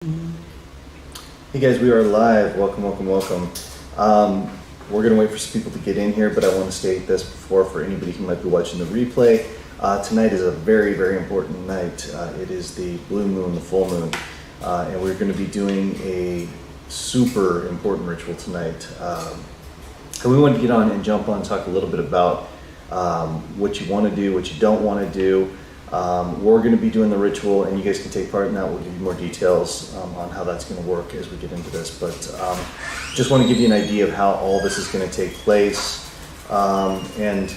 Hey guys, we are live. Welcome. We're going to wait for some people to get in here, but I want to state this before for anybody who might be watching the replay. Tonight is a very, very important night. It is the blue moon, the full moon, and we're going to be doing a super important ritual tonight. And we wanted to get on and jump on and talk a little bit about what you want to do, what you don't want to do. We're going to be doing the ritual, and you guys can take part in that. We'll give you more details on how that's going to work as we get into this. But just want to give you an idea of how all this is going to take place, and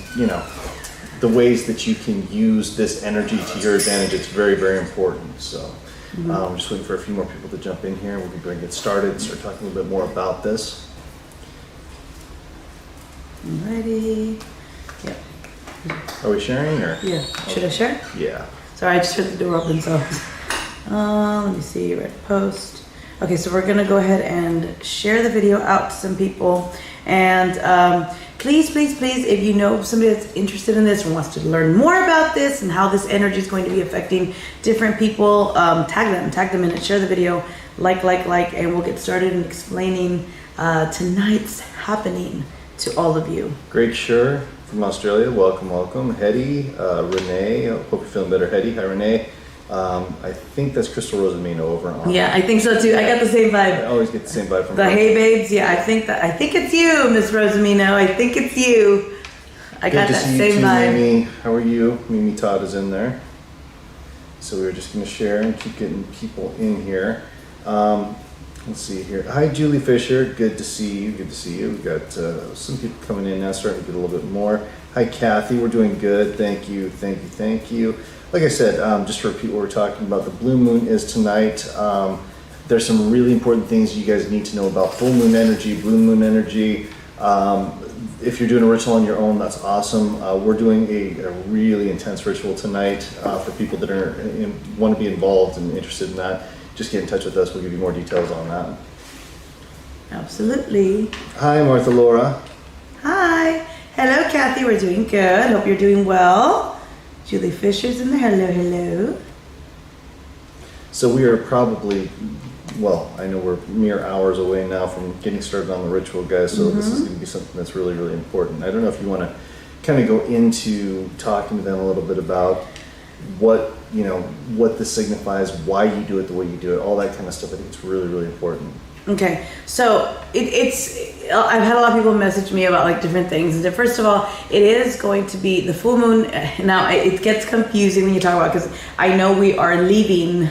the ways that you can use this energy to your advantage. It's very, very important. So I'm just waiting for a few more people to jump in here. We'll be going to get started and start talking a little bit more about this. Ready? Yep. Are we sharing or? Yeah. Should I share? Yeah. Sorry, I just heard the door open, so. Let me see, red post. Okay, so we're gonna go ahead and share the video out to some people. And please, if you know somebody that's interested in this or wants to learn more about this and how this energy is going to be affecting different people, tag them in it, share the video, like, and we'll get started in explaining tonight's happening to all of you. Greg Schur from Australia, welcome. Hetty, Renee, hope you're feeling better, Hetty. Hi, Renee. I think that's Crystal Rosamino over on. Yeah, I think so too. I got the same vibe. I always get the same vibe from the her. Hey Babes. Yeah, I think it's you, Miss Rosamino. I think it's you. I got that same Good to see you too, vibe. Mimi. How are you? Mimi Todd is in there. So we were just going to share and keep getting people in here. Let's see here. Hi, Julie Fisher. Good to see you. We've got some people coming in now, starting to get a little bit more. Hi, Kathy. We're doing good. Thank you. Like I said, just to repeat what we're talking about, the blue moon is tonight. There's some really important things you guys need to know about full moon energy, blue moon energy. If you're doing a ritual on your own, that's awesome. We're doing a really intense ritual tonight for people that want to be involved and interested in that. Just get in touch with us. We'll give you more details on that. Absolutely. Hi, Martha Laura. Hi. Hello, Kathy. We're doing good. Hope you're doing well. Julie Fisher's in there. Hello. So we are probably, I know we're mere hours away now from getting started on the ritual, guys. So this is going to be something that's really, really important. I don't know if you want to kind of go into talking to them a little bit about what this signifies, why you do it the way you do it, all that kind of stuff. I think it's really, really important. Okay, so I've had a lot of people message me about like different things. And first of all, it is going to be the full moon. Now it gets confusing when you talk about, because I know we are leaving,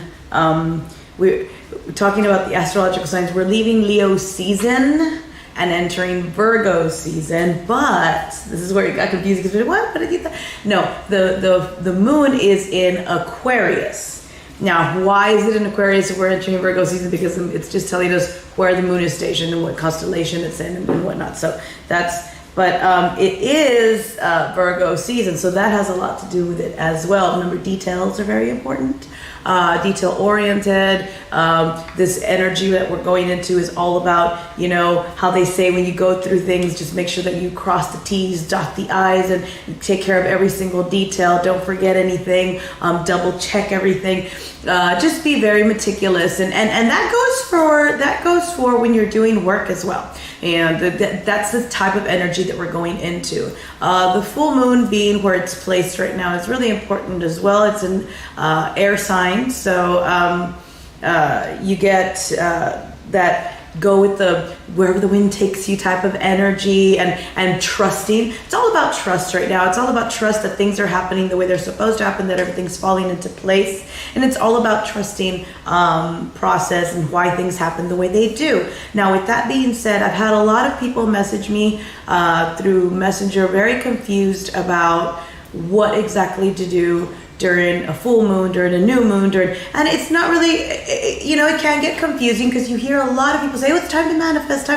we're talking about the astrological signs. We're leaving Leo season and entering Virgo season, but this is where it got confusing because what did you think? No, the moon is in Aquarius. Now, why is it in Aquarius if we're entering Virgo season? Because it's just telling us where the moon is stationed and what constellation it's in and whatnot. So it is Virgo season, so that has a lot to do with it as well. Remember, details are very important. Detail oriented. This energy that we're going into is all about, how they say when you go through things, just make sure that you cross the T's, dot the I's, and take care of every single detail. Don't forget anything. Double check everything. Just be very meticulous, and that goes for when you're doing work as well. And that's the type of energy that we're going into. The full moon being where it's placed right now is really important as well. It's an air sign, so you get that go with the wherever the wind takes you type of energy, and trusting. It's all about trust right now. It's all about trust that things are happening the way they're supposed to happen, that everything's falling into place, and it's all about trusting process and why things happen the way they do. Now, with that being said, I've had a lot of people message me through Messenger, very confused about what exactly to do during a full moon, during a new moon, and it's not really, it can get confusing because you hear a lot of people say, oh, it's time to manifest,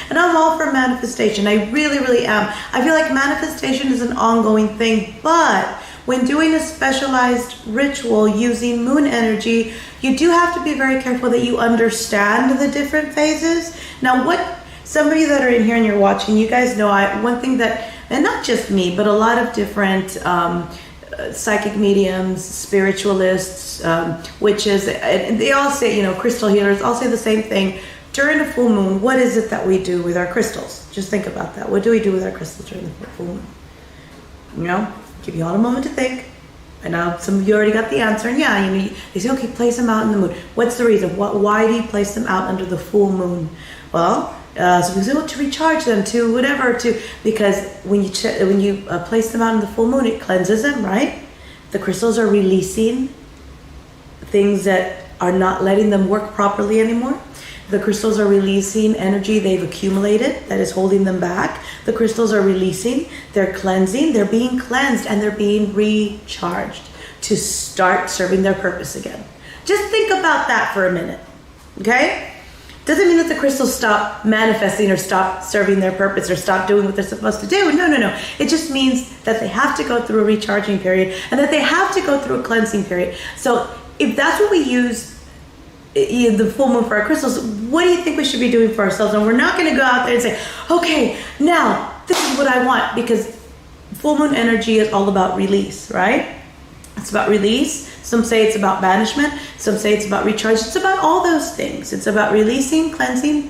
and I'm all for manifestation. I really, really am. I feel like manifestation is an ongoing thing, but when doing a specialized ritual using moon energy, you do have to be very careful that you understand the different phases. Now, some of you that are in here and you're watching, you guys know one thing that, and not just me, but a lot of different psychic mediums, spiritualists, witches, and they all say, crystal healers, all say the same thing. During the full moon, what is it that we do with our crystals? Just think about that. What do we do with our crystals during the full moon? Give you all a moment to think. I know some of you already got the answer, and they say, okay, place them out in the moon. What's the reason? Why do you place them out under the full moon? Well, so we say, to recharge them, to whatever, because when you place them out in the full moon, it cleanses them, right? The crystals are releasing things that are not letting them work properly anymore. The crystals are releasing energy they've accumulated that is holding them back. The crystals are releasing, they're cleansing, they're being cleansed, and they're being recharged to start serving their purpose again. Just think about that for a minute, okay? Doesn't mean that the crystals stop manifesting or stop serving their purpose or stop doing what they're supposed to do. No. It just means that they have to go through a recharging period and that they have to go through a cleansing period. So if that's what we use the full moon for our crystals, what do you think we should be doing for ourselves? And we're not going to go out there and say, okay, now this is what I want, because full moon energy is all about release, right? It's about release. Some say it's about banishment. Some say it's about recharge. It's about all those things. It's about releasing, cleansing,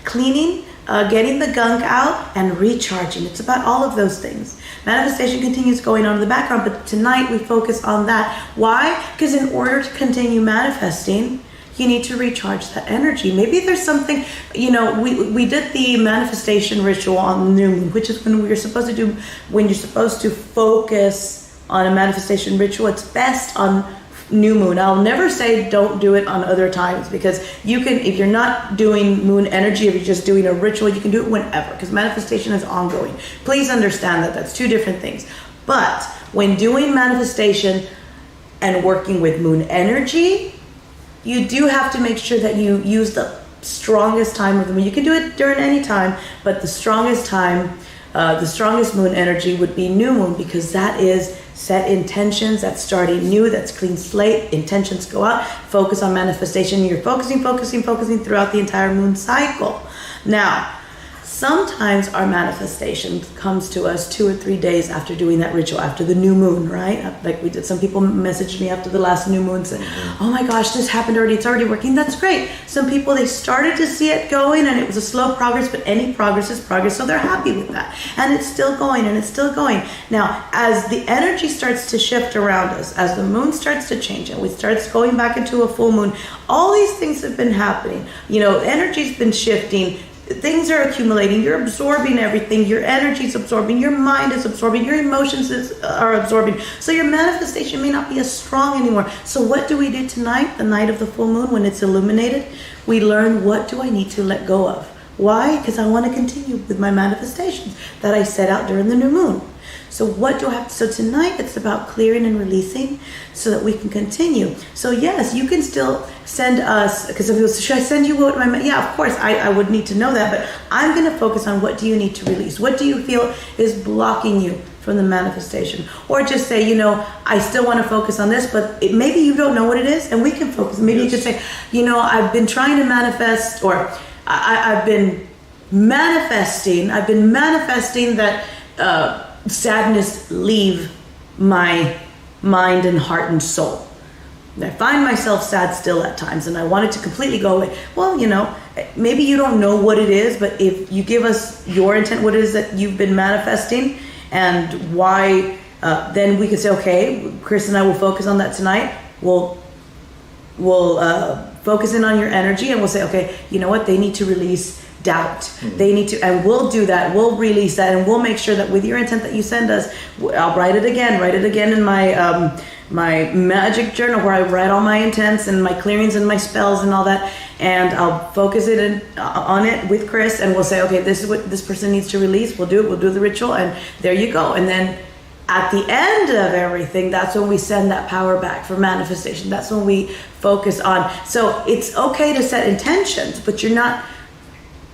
cleaning, getting the gunk out, and recharging. It's about all of those things. Manifestation continues going on in the background, but tonight we focus on that. Why? Because in order to continue manifesting, you need to recharge that energy. Maybe there's something, we did the manifestation ritual on the new moon, which is when you're supposed to focus on a manifestation ritual. It's best on new moon. I'll never say don't do it on other times, because you can, if you're not doing moon energy, if you're just doing a ritual, you can do it whenever, because manifestation is ongoing. Please understand that that's two different things. But when doing manifestation and working with moon energy, you do have to make sure that you use the strongest time of the moon. You can do it during any time, but the strongest time, the strongest moon energy would be new moon, because that is set intentions, that's starting new, that's clean slate, intentions go out, focus on manifestation. You're focusing throughout the entire moon cycle. Now, sometimes our manifestation comes to us 2 or 3 days after doing that ritual, after the new moon, right? Like we did. Some people messaged me after the last new moon saying, oh my gosh, this happened already. It's already working. That's great. Some people, they started to see it going and it was a slow progress, but any progress is progress. So they're happy with that. And it's still going and it's still going. Now, as the energy starts to shift around us, as the moon starts to change and we start going back into a full moon, all these things have been happening. Energy's been shifting. Things are accumulating. You're absorbing everything. Your energy is absorbing. Your mind is absorbing. Your emotions are absorbing. So your manifestation may not be as strong anymore. So what do we do tonight, the night of the full moon, when it's illuminated? We learn, what do I need to let go of? Why? Because I want to continue with my manifestations that I set out during the new moon. So what do I have? So tonight it's about clearing and releasing so that we can continue. So yes, you can still send us, because if it was, should I send you what my, yeah, of course, I would need to know that, but I'm going to focus on what do you need to release? What do you feel is blocking you from the manifestation? Or just say, I still want to focus on this, but maybe you don't know what it is, and we can focus. Maybe you could say, I've been trying to manifest, or I've been manifesting that sadness leave my mind and heart and soul. And I find myself sad still at times, and I want it to completely go away. Well, maybe you don't know what it is, but if you give us your intent, what it is that you've been manifesting, and why, then we can say, okay, Chris and I will focus on that tonight. We'll focus in on your energy, and we'll say, okay, you know what? They need to release doubt. They need to, and we'll do that. We'll release that, and we'll make sure that with your intent that you send us, I'll write it again in my my magic journal, where I write all my intents and my clearings and my spells and all that, and I'll focus it on it with Chris, and we'll say, okay, this is what this person needs to release. We'll do it. We'll do the ritual, and there you go. And then at the end of everything, that's when we send that power back for manifestation. That's when we focus on. So it's okay to set intentions, but you're not.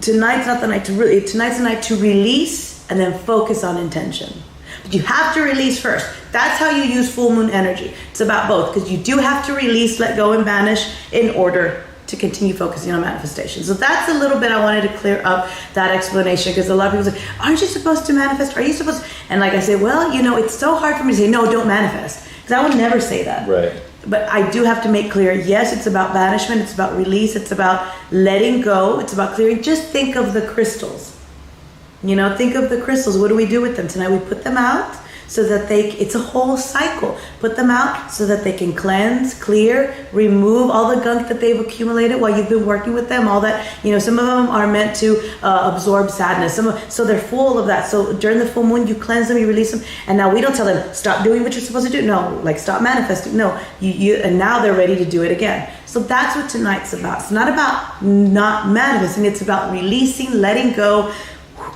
Tonight's not the night to really. Tonight's the night to release and then focus on intention. But you have to release first. That's how you use full moon energy. It's about both, because you do have to release, let go, and banish in order to continue focusing on manifestation. So that's a little bit I wanted to clear up that explanation, because a lot of people say, aren't you supposed to manifest? Are you supposed to? And like I say, well, it's so hard for me to say, no, don't manifest. Because I would never say that. Right. But I do have to make clear, yes, it's about banishment, it's about release, it's about letting go, it's about clearing. Just think of the crystals. Think of the crystals. What do we do with them? Tonight we put them out so that it's a whole cycle. Put them out so that they can cleanse, clear, remove all the gunk that they've accumulated while you've been working with them. All that, some of them are meant to absorb sadness. So they're full of that. So during the full moon, you cleanse them, you release them. And now we don't tell them, stop doing what you're supposed to do. No, like stop manifesting. No, and now they're ready to do it again. So that's what tonight's about. It's not about not manifesting. It's about releasing, letting go,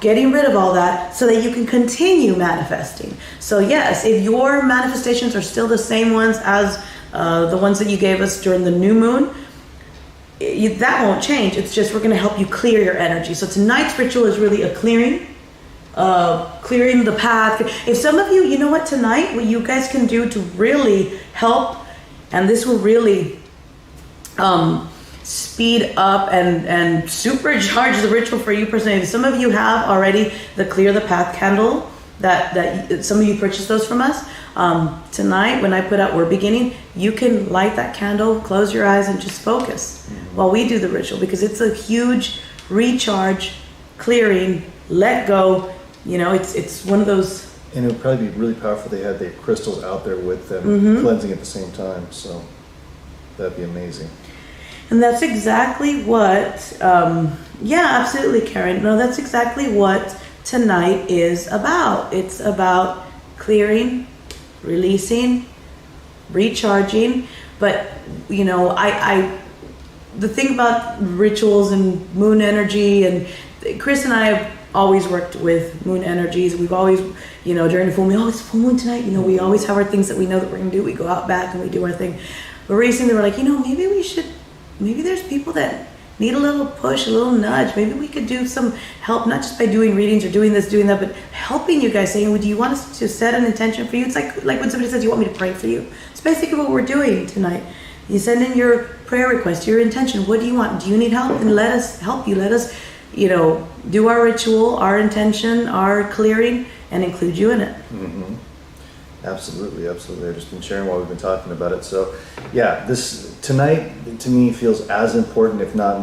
getting rid of all that so that you can continue manifesting. So yes, if your manifestations are still the same ones as the ones that you gave us during the new moon, that won't change. It's just we're going to help you clear your energy. So tonight's ritual is really a clearing the path. If some of you know what, tonight, what you guys can do to really help, and this will really speed up and supercharge the ritual for you personally. Some of you have already the Clear the Path candle that some of you purchased those from us. Tonight, when I put out We're Beginning, you can light that candle, close your eyes, and just focus while we do the ritual, because it's a huge recharge, clearing, let go. It's one of those. And it would probably be really powerful. They had the crystals out there with them, cleansing at the same time. So that'd be amazing. And that's exactly what, absolutely, Karen. No, that's exactly what tonight is about. It's about clearing, releasing, recharging. But, the thing about rituals and moon energy, and Chris and I have always worked with moon energies. We've always, during the full moon, it's full moon tonight. We always have our things that we know that we're going to do. We go out back and we do our thing. But recently we're like, maybe there's people that need a little push, a little nudge. Maybe we could do some help, not just by doing readings or doing this, doing that, but helping you guys, saying, do you want us to set an intention for you? It's like when somebody says, you want me to pray for you? It's basically what we're doing tonight. You send in your prayer request, your intention. What do you want? Do you need help? And let us help you. Let us, do our ritual, our intention, our clearing, and include you in it. Mm-hmm. Absolutely. I've just been sharing while we've been talking about it. So, yeah, this tonight to me feels as important, if not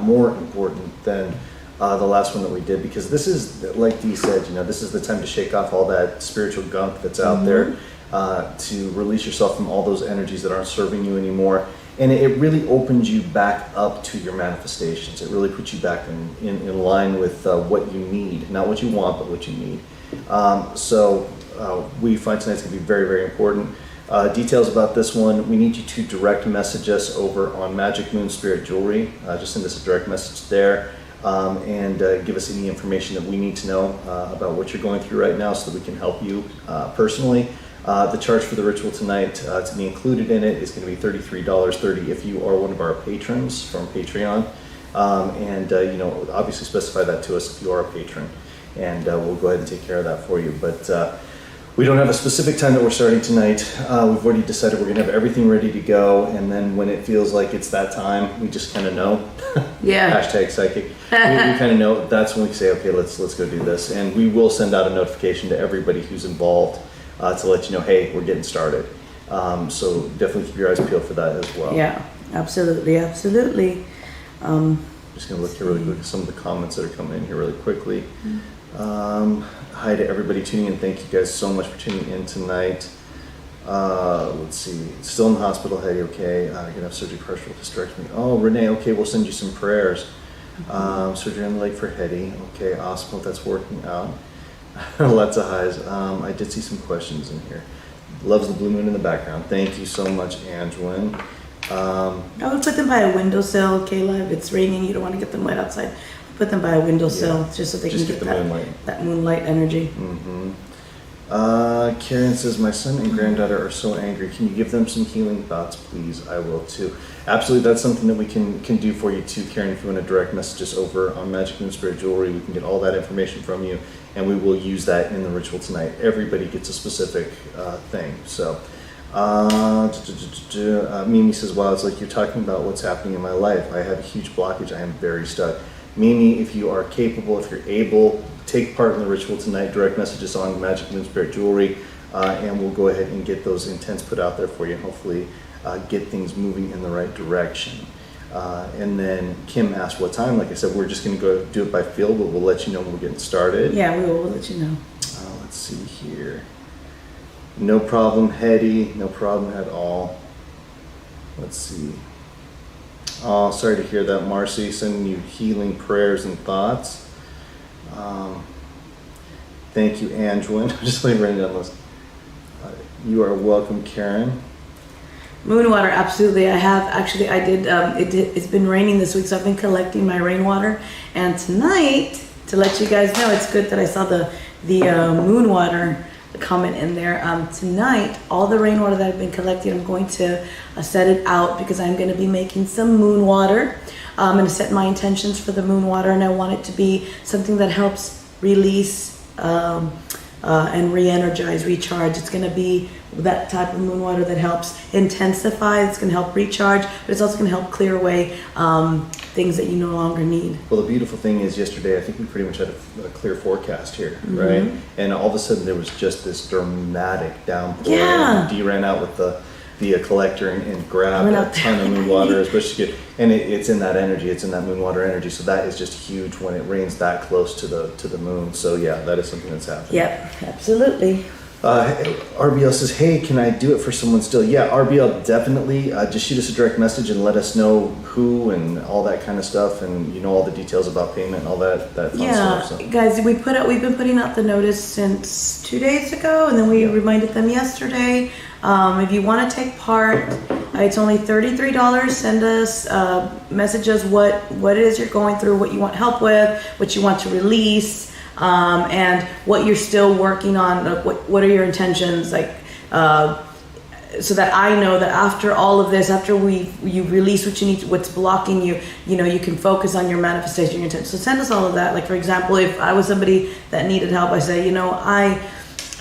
more important than the last one that we did, because this is, like Dee said, this is the time to shake off all that spiritual gunk that's out there, to release yourself from all those energies that aren't serving you anymore. And it really opens you back up to your manifestations. It really puts you back in line with what you need, not what you want, but what you need. So we find tonight's going to be very, very important. Details about this one, we need you to direct message us over on Magic Moon Spirit Jewelry. Just send us a direct message there, and give us any information that we need to know about what you're going through right now, so that we can help you personally. The charge for the ritual tonight, to be included in it, is going to be $33.30 if you are one of our patrons from Patreon. And obviously specify that to us if you are a patron. And we'll go ahead and take care of that for you. But we don't have a specific time that we're starting tonight. We've already decided we're going to have everything ready to go, and then when it feels like it's that time, we just kind of know. Yeah. Hashtag psychic. we kind of know. That's when we say, okay, let's go do this. And we will send out a notification to everybody who's involved to let you know, hey, we're getting started. So definitely keep your eyes peeled for that as well. Yeah, absolutely. Just going to look here really quick at some of the comments that are coming in here really quickly. Hi to everybody tuning in. Thank you guys so much for tuning in tonight. Let's see. Still in the hospital, Hetty, okay. Going to have surgery, partial hysterectomy. Oh, Renee, okay, we'll send you some prayers. Surgery on the leg for Hetty. Okay, awesome. Hope that's working out. Lots of highs. I did see some questions in here. Loves the blue moon in the background. Thank you so much, Angelin. I would put them by a windowsill, Kayla. If it's raining, you don't want to get them wet outside. Put them by a windowsill, just so they can get that moonlight energy. Mm-hmm. Karen says, my son and granddaughter are so angry. Can you give them some healing thoughts, please? I will too. Absolutely, that's something that we can do for you too, Karen. If you want to direct message us over on Magic Moon Spirit Jewelry, we can get all that information from you, and we will use that in the ritual tonight. Everybody gets a specific thing. So Mimi says, wow, it's like you're talking about what's happening in my life. I have a huge blockage. I am very stuck. Mimi, if you are capable, if you're able, take part in the ritual tonight. Direct messages on Magic Moon Spirit Jewelry, and we'll go ahead and get those intents put out there for you and hopefully get things moving in the right direction. And then Kim asked what time. Like I said, we're just going to go do it by feel, but we'll let you know when we're getting started. Yeah, we will. We'll let you know. Let's see here. No problem, Hetty. No problem at all. Let's see. Oh, sorry to hear that, Marcy. Sending you healing prayers and thoughts. Thank you, Angeline. I'm just writing down those. You are welcome, Karen. Moon water, absolutely. I did. It's been raining this week, so I've been collecting my rainwater. And tonight, to let you guys know, it's good that I saw the moon water comment in there. Tonight, all the rainwater that I've been collecting, I'm going to set it out because I'm going to be making some moon water. I'm going to set my intentions for the moon water, and I want it to be something that helps release and re-energize, recharge. It's going to be that type of moon water that helps intensify. It's going to help recharge, but it's also going to help clear away things that you no longer need. Well, the beautiful thing is yesterday, I think we pretty much had a clear forecast here, right? And all of a sudden there was just this dramatic downpour. Yeah. And Dee ran out with the collector and grabbed a ton of moon water as much as she could. And it's in that energy, it's in that moon water energy. So that is just huge when it rains that close to the moon. So yeah, that is something that's happening. Yep, absolutely. RBL says, hey, can I do it for someone still? Yeah, RBL, definitely. Just shoot us a direct message and let us know who and all that kind of stuff, and you know all the details about payment and all that fun stuff. So. Guys, we've been putting out the notice since 2 days ago, and then we reminded them yesterday. If you want to take part, it's only $33. Send us message us what it is you're going through, what you want help with, what you want to release. And what you're still working on, what are your intentions, so that I know that after all of this, after you release what you need, what's blocking you, you can focus on your manifestation, your intention. So send us all of that. Like, for example, if I was somebody that needed help, I say,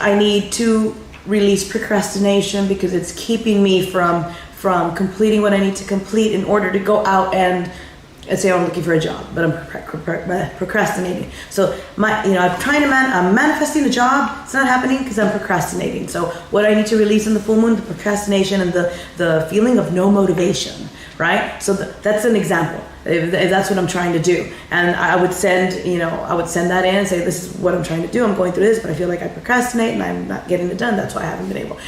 I need to release procrastination because it's keeping me from completing what I need to complete in order to go out and say I'm looking for a job, but I'm procrastinating. So I'm manifesting a job. It's not happening because I'm procrastinating. So what I need to release in the full moon, the procrastination and the feeling of no motivation, right? So that's an example. If that's what I'm trying to do, and I would send that in and say, this is what I'm trying to do. I'm going through this, but I feel like I procrastinate and I'm not getting it done. That's why I haven't been able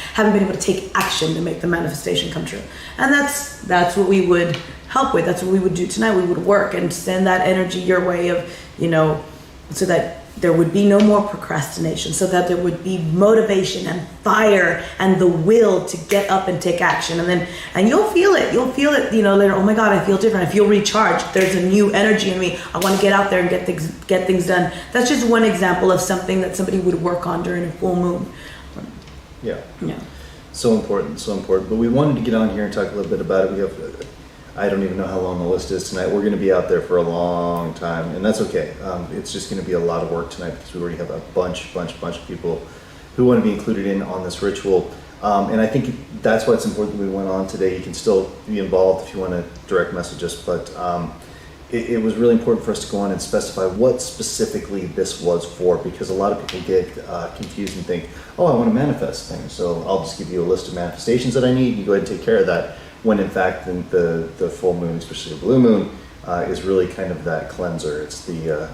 to take action to make the manifestation come true. And that's what we would help with. That's what we would do tonight. We would work and send that energy your way of, so that there would be no more procrastination, so that there would be motivation and fire and the will to get up and take action. And you'll feel it later. Oh my God, I feel different. I feel recharged. There's a new energy in me. I want to get out there and get things done. That's just one example of something that somebody would work on during a full moon. Yeah. Yeah. So important. But we wanted to get on here and talk a little bit about it. We have, I don't even know how long the list is tonight. We're going to be out there for a long time, and that's okay. It's just going to be a lot of work tonight because we already have a bunch of people who want to be included on this ritual. And I think that's why it's important that we went on today. You can still be involved if you want to direct message us, but it was really important for us to go on and specify what specifically this was for, because a lot of people get confused and think, oh, I want to manifest things, so I'll just give you a list of manifestations that I need. You go ahead and take care of that. When in fact the full moon, especially the blue moon, is really kind of that cleanser. It's the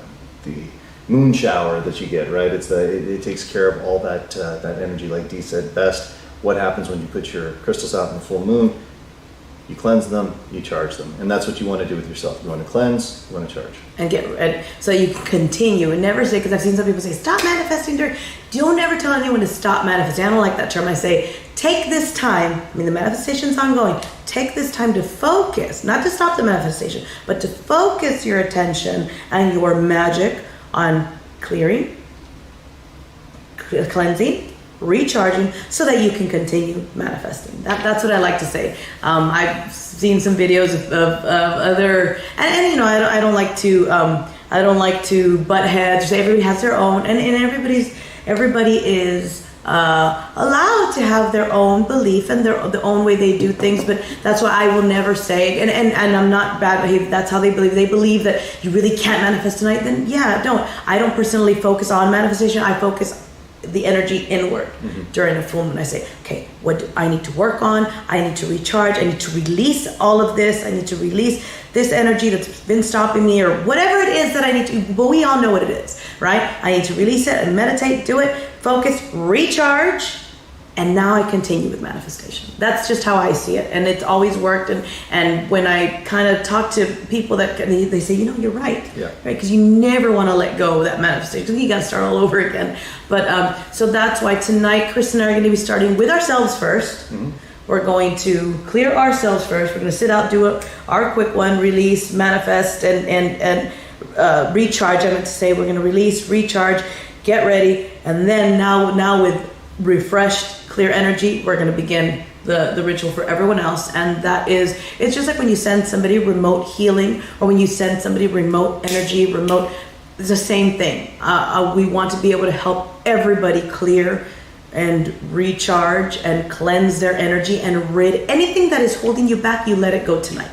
moon shower that you get, right? It takes care of all that energy, like Dee said best. What happens when you put your crystals out in the full moon? You cleanse them, you charge them, and that's what you want to do with yourself. You want to cleanse, you want to charge, and so you can continue and never say. Because I've seen some people say, "Stop manifesting." Don't ever tell anyone to stop manifesting. I don't like that term. I say, take this time. The manifestation's ongoing. Take this time to focus, not to stop the manifestation, but to focus your attention and your magic on clearing, cleansing, recharging, so that you can continue manifesting. That's what I like to say. I've seen some videos of other, and I don't like to butt heads. Everybody has their own, and everybody is allowed to have their own belief and the own way they do things. But that's why I will never say, and I'm not bad behaved. That's how they believe. They believe that you really can't manifest tonight. Then yeah, don't. I don't personally focus on manifestation. I focus the energy inward during a full moon. I say, okay, what do I need to work on? I need to recharge. I need to release all of this. I need to release this energy that's been stopping me, or whatever it is that I need to. But we all know what it is, right? I need to release it and meditate, do it, focus, recharge, and now I continue with manifestation. That's just how I see it, and it's always worked. And when I kind of talk to people that they say, you're right, right? Because you never want to let go of that manifestation. You got to start all over again. But so that's why tonight, Chris and I are going to be starting with ourselves first. We're going to clear ourselves first. We're going to sit out, do our quick one, release, manifest, and recharge. I meant to say we're going to release, recharge, get ready, and then now with refreshed, clear energy, we're going to begin the ritual for everyone else. And that is, it's just like when you send somebody remote healing, or when you send somebody remote energy, it's the same thing. We want to be able to help everybody clear and recharge and cleanse their energy and rid anything that is holding you back. You let it go tonight.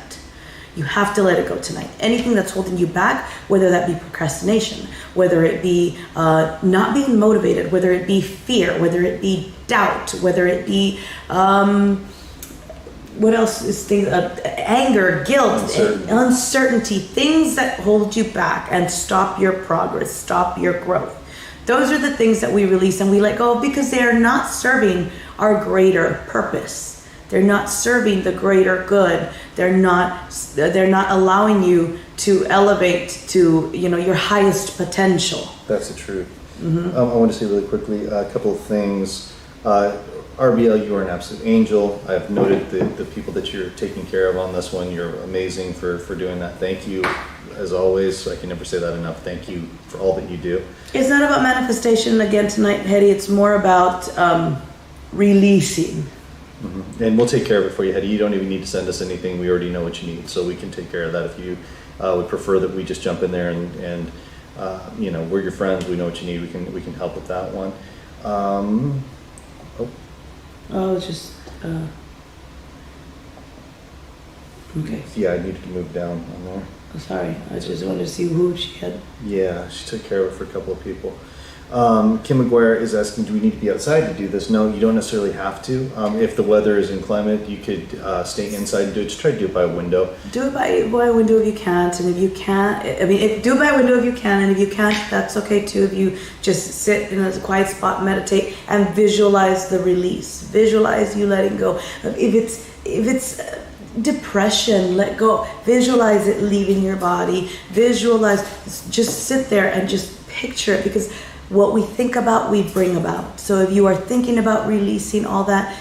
You have to let it go tonight. Anything that's holding you back, whether that be procrastination, whether it be not being motivated, whether it be fear, whether it be doubt, whether it be what else is things? Anger, guilt, uncertainty, things that hold you back and stop your progress, stop your growth. Those are the things that we release and we let go of, because they are not serving our greater purpose. They're not serving the greater good. They're not allowing you to elevate to your highest potential. That's the truth. I want to say really quickly a couple of things. RBL, you are an absolute angel. I've noted the people that you're taking care of on this one. You're amazing for doing that. Thank you, as always. I can never say that enough. Thank you for all that you do. It's not about manifestation again tonight, Hetty. It's more about releasing. And we'll take care of it for you, Hetty. You don't even need to send us anything. We already know what you need, so we can take care of that. If you would prefer that we just jump in there and we're your friends. We know what you need. We can help with that one. Just okay. Yeah, I needed to move down on there. Sorry, I just wanted to see who she had. Yeah, she took care of it for a couple of people. Kim McGuire is asking, do we need to be outside to do this? No, you don't necessarily have to. If the weather is inclement, you could stay inside and do it. Just try to do it by a window. Do it by a window if you can't. And if you can't, do it by a window if you can. And if you can't, that's okay too. If you just sit in a quiet spot, meditate, and visualize the release. Visualize you letting go. If it's depression, let go. Visualize it leaving your body. Visualize, just sit there and just picture it, because what we think about, we bring about. So if you are thinking about releasing all that,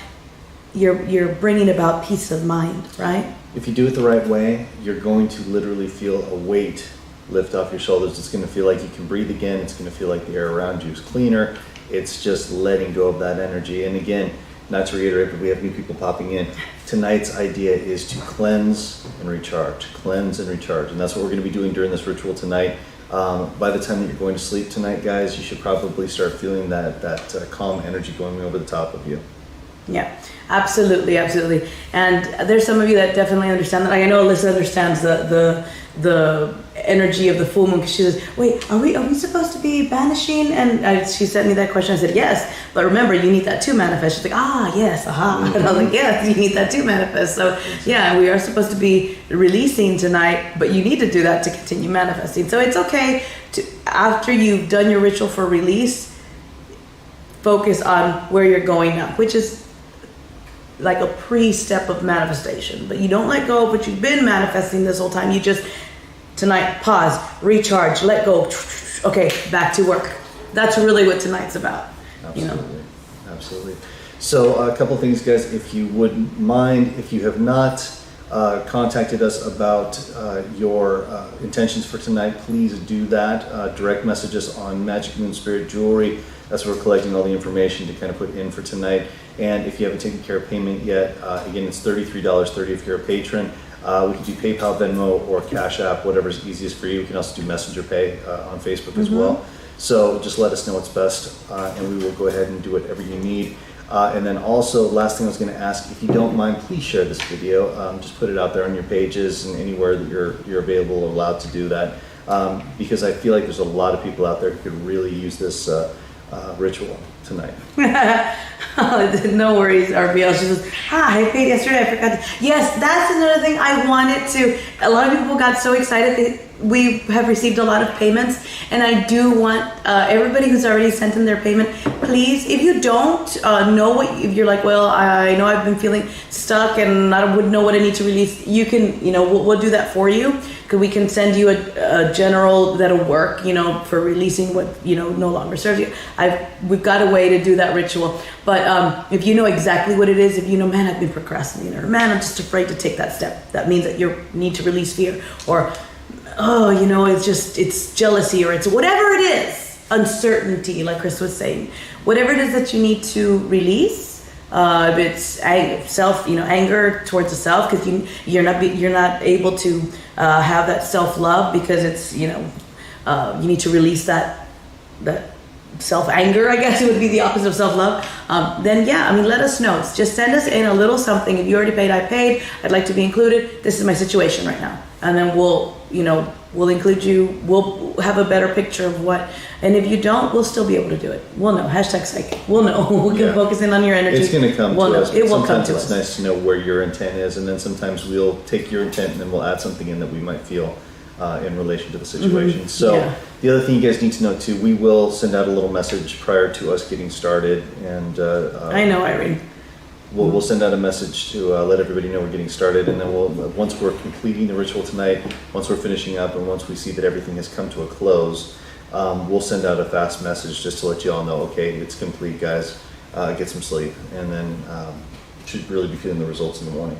you're bringing about peace of mind, right? If you do it the right way, you're going to literally feel a weight lift off your shoulders. It's going to feel like you can breathe again. It's going to feel like the air around you is cleaner. It's just letting go of that energy. And again, not to reiterate, but we have new people popping in. Tonight's idea is to cleanse and recharge. Cleanse and recharge. And that's what we're going to be doing during this ritual tonight. By the time that you're going to sleep tonight, guys, you should probably start feeling that calm energy going over the top of you. Yeah, absolutely. And there's some of you that definitely understand that. Like, I know Alyssa understands the energy of the full moon, because she says, wait, are we supposed to be banishing? And she sent me that question. I said, yes, but remember, you need that to manifest. She's like, yes, aha. And I was like, yes, you need that to manifest. So yeah, we are supposed to be releasing tonight, but you need to do that to continue manifesting. So it's okay to, after you've done your ritual for release, focus on where you're going now, which is like a pre-step of manifestation. But you don't let go of what you've been manifesting this whole time. You just, tonight, pause, recharge, let go. Okay, back to work. That's really what tonight's about. Absolutely. So a couple things, guys, if you wouldn't mind, if you have not contacted us about your intentions for tonight, please do that. Direct message us on Magic Moon Spirit Jewelry. That's where we're collecting all the information to kind of put in for tonight. And if you haven't taken care of payment yet, again, it's $33.30 if you're a patron. We can do PayPal, Venmo, or Cash App, whatever's easiest for you. We can also do Messenger Pay on Facebook as well. So just let us know what's best, and we will go ahead and do whatever you need. And then also, last thing I was going to ask, if you don't mind, please share this video. Just put it out there on your pages and anywhere that you're available or allowed to do that, because I feel like there's a lot of people out there who could really use this ritual tonight. No worries, RBL. She says, I paid yesterday. I forgot to. Yes, that's another thing I wanted to. A lot of people got so excited. We have received a lot of payments, and I do want everybody who's already sent in their payment, please, if you don't know if you're like, well, I know I've been feeling stuck and I wouldn't know what I need to release, you can, we'll do that for you. Because we can send you a general that'll work, for releasing what, no longer serves you. We've got a way to do that ritual. But if you know exactly what it is, if you know, man, I've been procrastinating, or man, I'm just afraid to take that step, that means that you need to release fear, or it's jealousy, or it's whatever it is, uncertainty, like Chris was saying, whatever it is that you need to release. If it's anger towards the self, because you're not able to have that self-love, because it's you need to release that self-anger, I guess it would be the opposite of self-love. Then let us know. Just send us in a little something. If you already paid, I paid, I'd like to be included, this is my situation right now, and then we'll include you. We'll have a better picture of what, and if you don't, we'll still be able to do it. We'll know. #psychic. We'll know. We can focus in on your energy. It's going to come to us. It will come to us. It's nice to know where your intent is, and then sometimes we'll take your intent and then we'll add something in that we might feel in relation to the situation. Mm-hmm. So the other thing you guys need to know too, we will send out a little message prior to us getting started, and I know, Irene. We'll send out a message to let everybody know we're getting started, and then once we're completing the ritual tonight, once we're finishing up, and once we see that everything has come to a close, we'll send out a fast message just to let you all know, okay, it's complete, guys. Get some sleep, and then should really be feeling the results in the morning.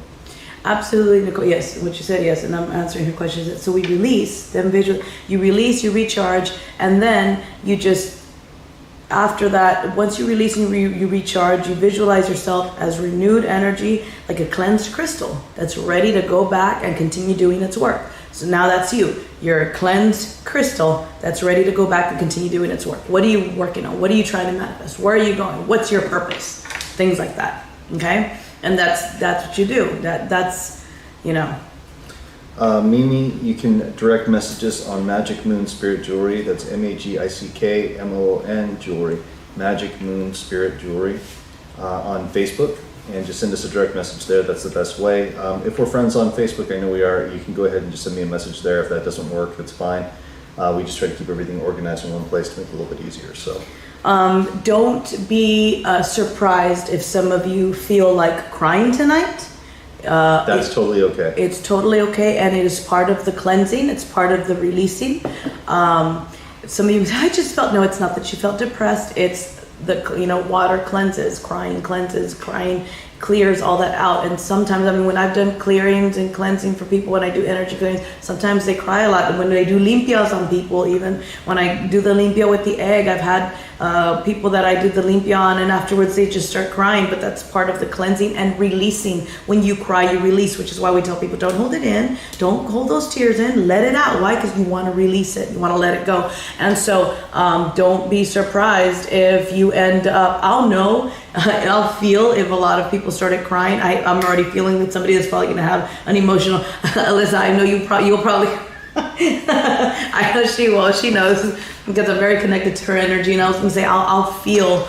Absolutely, Nicole. Yes, what you said, yes, and I'm answering her question. So we release them visually. You release, you recharge, and then you just, after that, once you release and you recharge, you visualize yourself as renewed energy, like a cleansed crystal that's ready to go back and continue doing its work. So now that's you. You're a cleansed crystal that's ready to go back and continue doing its work. What are you working on? What are you trying to manifest? Where are you going? What's your purpose? Things like that. Okay? And that's what you do. That's. Mimi, you can direct messages on Magic Moon Spirit Jewelry. That's MAGICKMOON Jewelry. Magic Moon Spirit Jewelry on Facebook, and just send us a direct message there. That's the best way. If we're friends on Facebook, I know we are, you can go ahead and just send me a message there. If that doesn't work, that's fine. We just try to keep everything organized in one place to make it a little bit easier. So. Don't be surprised if some of you feel like crying tonight. That's totally okay. It's totally okay, and it is part of the cleansing. It's part of the releasing. Some of you, I just felt, no, it's not that you felt depressed. It's water cleanses, crying clears all that out. And sometimes, when I've done clearings and cleansing for people, when I do energy clearings, sometimes they cry a lot. And when they do limpias on people, even when I do the limpia with the egg, I've had people that I did the limpia on, and afterwards they just start crying. But that's part of the cleansing and releasing. When you cry, you release, which is why we tell people, don't hold it in, don't hold those tears in, let it out. Why? Because you want to release it, you want to let it go. And so don't be surprised if you end up, I'll know, and I'll feel if a lot of people started crying. I'm already feeling that somebody is probably going to have an emotional, Alyssa, I know you'll probably I know she will. She knows, because I'm very connected to her energy. And I was going to say, I'll feel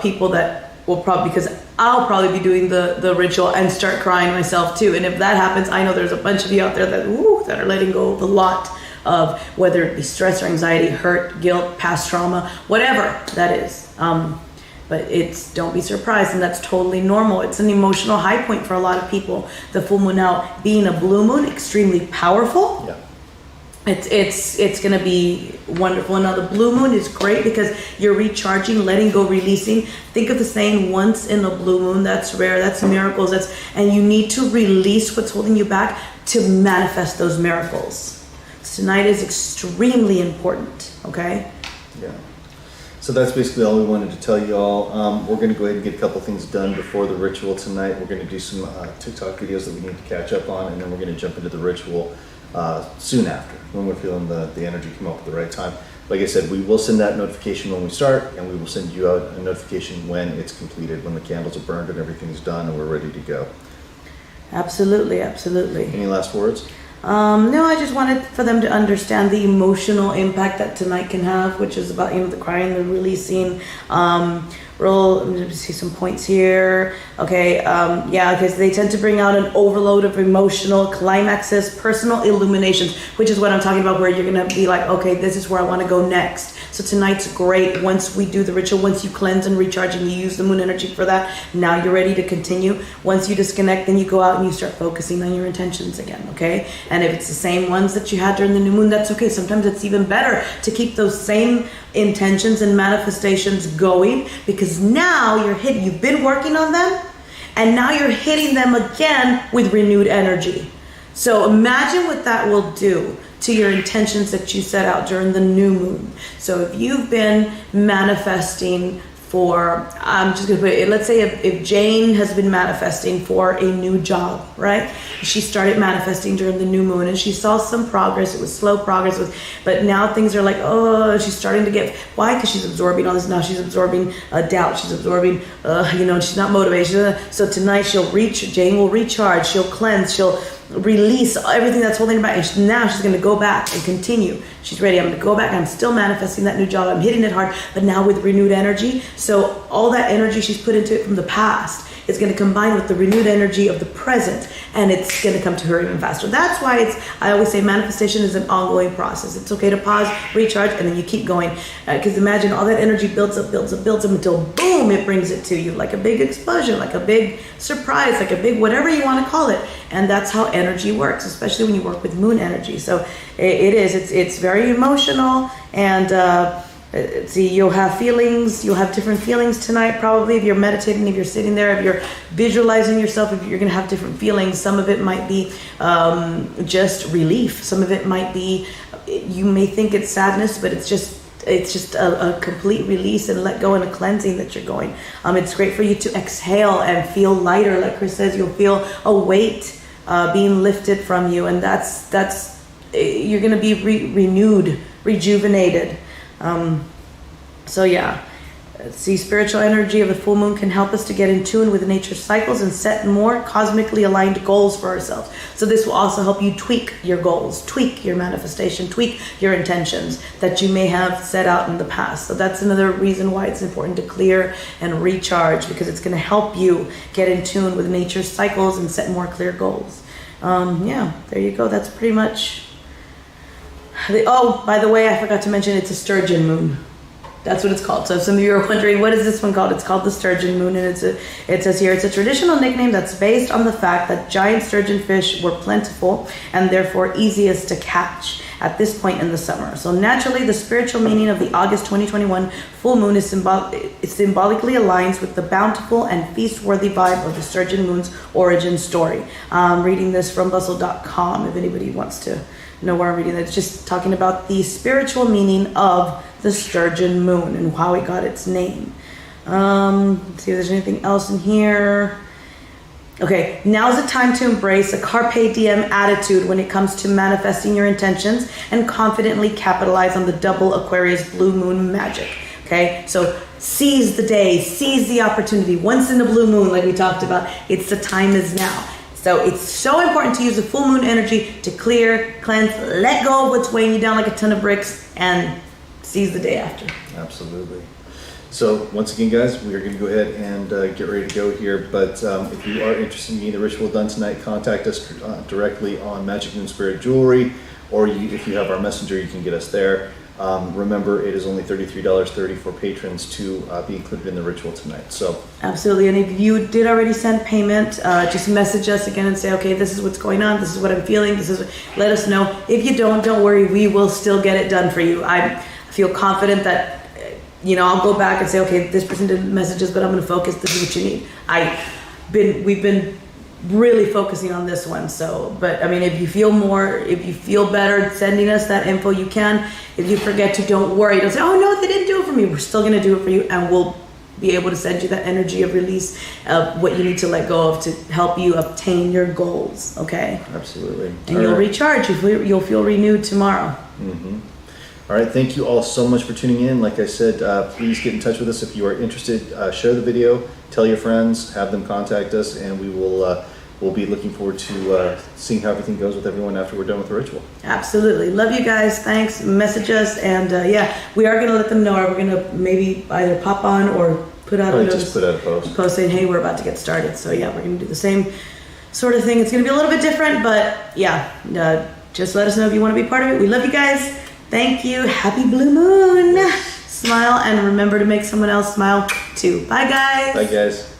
people that will probably, because I'll probably be doing the ritual and start crying myself too. And if that happens, I know there's a bunch of you out there that are letting go of a lot of, whether it be stress or anxiety, hurt, guilt, past trauma, whatever that is. But don't be surprised, and that's totally normal. It's an emotional high point for a lot of people. The full moon now being a blue moon, extremely powerful. Yeah. It's going to be wonderful. Now the blue moon is great because you're recharging, letting go, releasing. Think of the saying, once in a blue moon. That's rare. That's miracles. And you need to release what's holding you back to manifest those miracles. Tonight is extremely important. Okay. Yeah. So that's basically all we wanted to tell you all. We're going to go ahead and get a couple things done before the ritual tonight. We're going to do some TikTok videos that we need to catch up on, and then we're going to jump into the ritual soon after, when we're feeling the energy come up at the right time. like I said, we will send that notification when we start, and we will send you out a notification when it's completed, when the candles are burned and everything's done and we're ready to go. Absolutely, absolutely. Any last words? No, I just wanted for them to understand the emotional impact that tonight can have, which is about, the crying, the releasing. Let me see some points here. Okay, yeah, because they tend to bring out an overload of emotional climaxes, personal illuminations, which is what I'm talking about, where you're gonna be like, okay, this is where I want to go next. So tonight's great. Once we do the ritual, once you cleanse and recharge and you use the moon energy for that, now you're ready to continue. Once you disconnect, then you go out and you start focusing on your intentions again, okay? And if it's the same ones that you had during the new moon, that's okay. Sometimes it's even better to keep those same intentions and manifestations going, because now you've been working on them, and now you're hitting them again with renewed energy. So imagine what that will do to your intentions that you set out during the new moon. So if you've been manifesting for, I'm just gonna put it, let's say if Jane has been manifesting for a new job, right? She started manifesting during the new moon and she saw some progress. It was slow progress, but now things are like, oh, she's starting to get, why? Because she's absorbing all this. Now she's absorbing doubt. She's absorbing, she's not motivated. So tonight Jane will recharge, she'll cleanse, she'll release everything that's holding her back, and now she's going to go back and continue. She's ready. I'm going to go back. I'm still manifesting that new job. I'm hitting it hard, but now with renewed energy. So all that energy she's put into it from the past is going to combine with the renewed energy of the present, and it's going to come to her even faster. That's why I always say manifestation is an ongoing process. It's okay to pause, recharge, and then you keep going. Because imagine all that energy builds up until boom, it brings it to you like a big explosion, like a big surprise, like a big whatever you want to call it. And that's how energy works, especially when you work with moon energy. So it's very emotional, and you'll have feelings, you'll have different feelings tonight probably if you're meditating, if you're sitting there, if you're visualizing yourself, if you're going to have different feelings. Some of it might be just relief. Some of it might be, you may think it's sadness, but it's just a complete release and let go and a cleansing that you're going. It's great for you to exhale and feel lighter. Like Chris says, you'll feel a weight being lifted from you, and that's you're going to be renewed, rejuvenated. So yeah, see, spiritual energy of the full moon can help us to get in tune with nature's cycles and set more cosmically aligned goals for ourselves. So this will also help you tweak your goals, tweak your manifestation, tweak your intentions that you may have set out in the past. So that's another reason why it's important to clear and recharge, because it's going to help you get in tune with nature's cycles and set more clear goals. Yeah, there you go. That's pretty much. Oh, by the way, I forgot to mention it's a sturgeon moon. That's what it's called. So if some of you are wondering, what is this one called? It's called the sturgeon moon, and it says here, it's a traditional nickname that's based on the fact that giant sturgeon fish were plentiful and therefore easiest to catch at this point in the summer. So naturally, the spiritual meaning of the August 2021 full moon is symbolically aligns with the bountiful and feast-worthy vibe of the sturgeon moon's origin story. I'm reading this from bustle.com if anybody wants to know where I'm reading that. It's just talking about the spiritual meaning of the sturgeon moon and how it got its name. Let's see if there's anything else in here. Okay, now's the time to embrace a carpe diem attitude when it comes to manifesting your intentions and confidently capitalize on the double Aquarius blue moon magic. Okay, so seize the day, seize the opportunity. Once in the blue moon, like we talked about, it's the time is now. So it's so important to use the full moon energy to clear, cleanse, let go of what's weighing you down like a ton of bricks, and seize the day after. Absolutely. So once again, guys, we are going to go ahead and get ready to go here. But if you are interested in getting the ritual done tonight, contact us directly on Magic Moon Spirit Jewelry, or if you have our messenger, you can get us there. Remember, it is only $33.30 for patrons to be included in the ritual tonight. So absolutely. And if you did already send payment, just message us again and say, okay, this is what's going on. This is what I'm feeling. Let us know. If you don't worry. We will still get it done for you. I feel confident that, I'll go back and say, okay, this person didn't messages, but I'm going to focus. This is what you need. We've been really focusing on this one. So, but I mean, if you feel better sending us that info, you can. If you forget to, don't worry. Don't say, oh no, they didn't do it for me. We're still going to do it for you, and we'll be able to send you that energy of release of what you need to let go of to help you obtain your goals. Okay. Absolutely. And you'll recharge. You'll feel renewed tomorrow. Mm-hmm. All right, thank you all so much for tuning in. Like I said, please get in touch with us if you are interested. Share the video, tell your friends, have them contact us, and we will we'll be looking forward to seeing how everything goes with everyone after we're done with the ritual. Absolutely. Love you guys. Thanks. Message us. And yeah, we are going to let them know. We're going to maybe either pop on or put out a Probably notice, just put out a post. saying, hey, we're about to get started. So yeah, we're going to do the same sort of thing. It's going to be a little bit different, but yeah, just let us know if you want to be part of it. We love you guys. Thank you. Happy Blue Moon. Smile and remember to make someone else smile too. Bye, guys. Bye, guys.